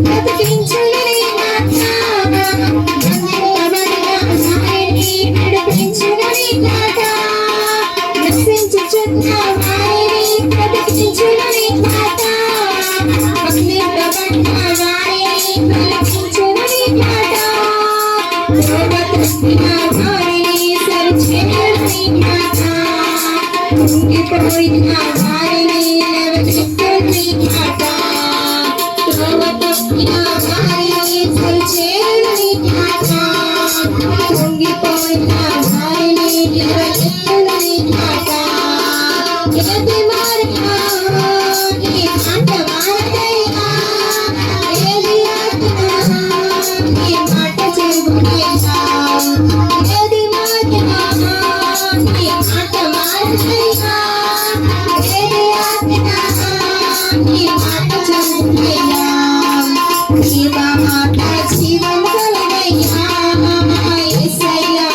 బ్రతికించునని మాట వారిని నడిపించునని మాట నశించుచున్న వారిని బ్రతికించునని మాట అగ్నిపబడిన వారిని బ్రతికించునని మాట రోగతప్పిన వారిని సరిచేయునని మాట కుంగిపోయిన వారిని లేవనెత్తునని మాట రోగతప్పిన వారిని సరిచేయునని మాట కుంగిపోయిన వారిని లేవనెత్తునని మాట ఏది మారినా నీ మాట మారదయ్యా ఏది ఆత్మా నీ మాట చెబునయ్యా ఏది మారినా నీ మాట మారదయ్యా ఏది ఆత్మా నీ మాట చెబునయ్యా జీవ మాట జీవము కలదయ్యా యేసయ్యా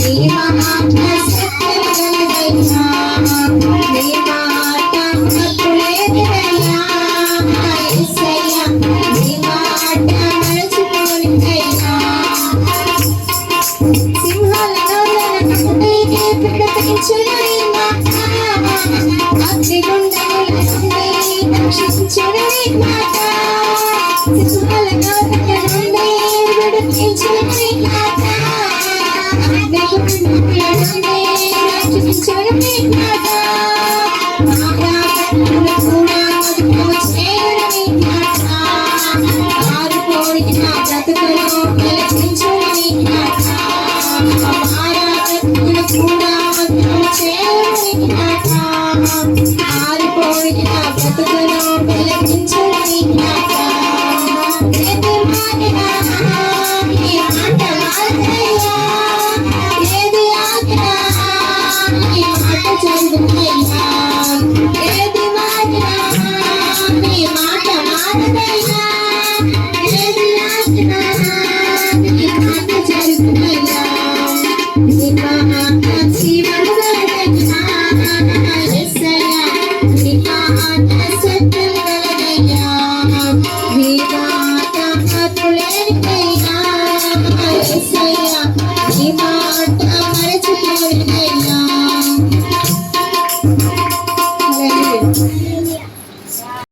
జీవ మాట సత్యము కలదయ్యా నీ మాట మత్తులేదయ్యా యేసయ్యా నీ మాట మరచిపోనిదయ్యా సింహాల నోళ్ళను కట్టుటైతే పిడపించునని మాట అగ్నిగుండముల నుండి రక్షించునని మాట సింహాల నోళ్ళ నుండి విడిపించునని మాట అగ్నిగుండముల నుండి రక్షించునని మాట ఆరాధనలు కూడా మధురము చేయునని మాట ఆరిపోయిన బ్రతుకును వెలిగించునని మాట ఆరాధనలు కూడా మధురము చేయునని మాట ఆరిపోయిన బ్రతుకును వెలిగించునని మాట ఏది మారినా నీ మాట మారదయ్యా ఏది ఆజ్ఞా నీ మాట చెబునయ్యా ఏది మారినా నీ మాట మారదయ్యా ఏది ఆజ్ఞా నీ మాట చెబునయ్యా నీ మాట జీవము కలదయ్యా యేసయ్యా నీ మాట సత్యము కలదయ్యా నీ మాట మత్తులేనిదయ్యా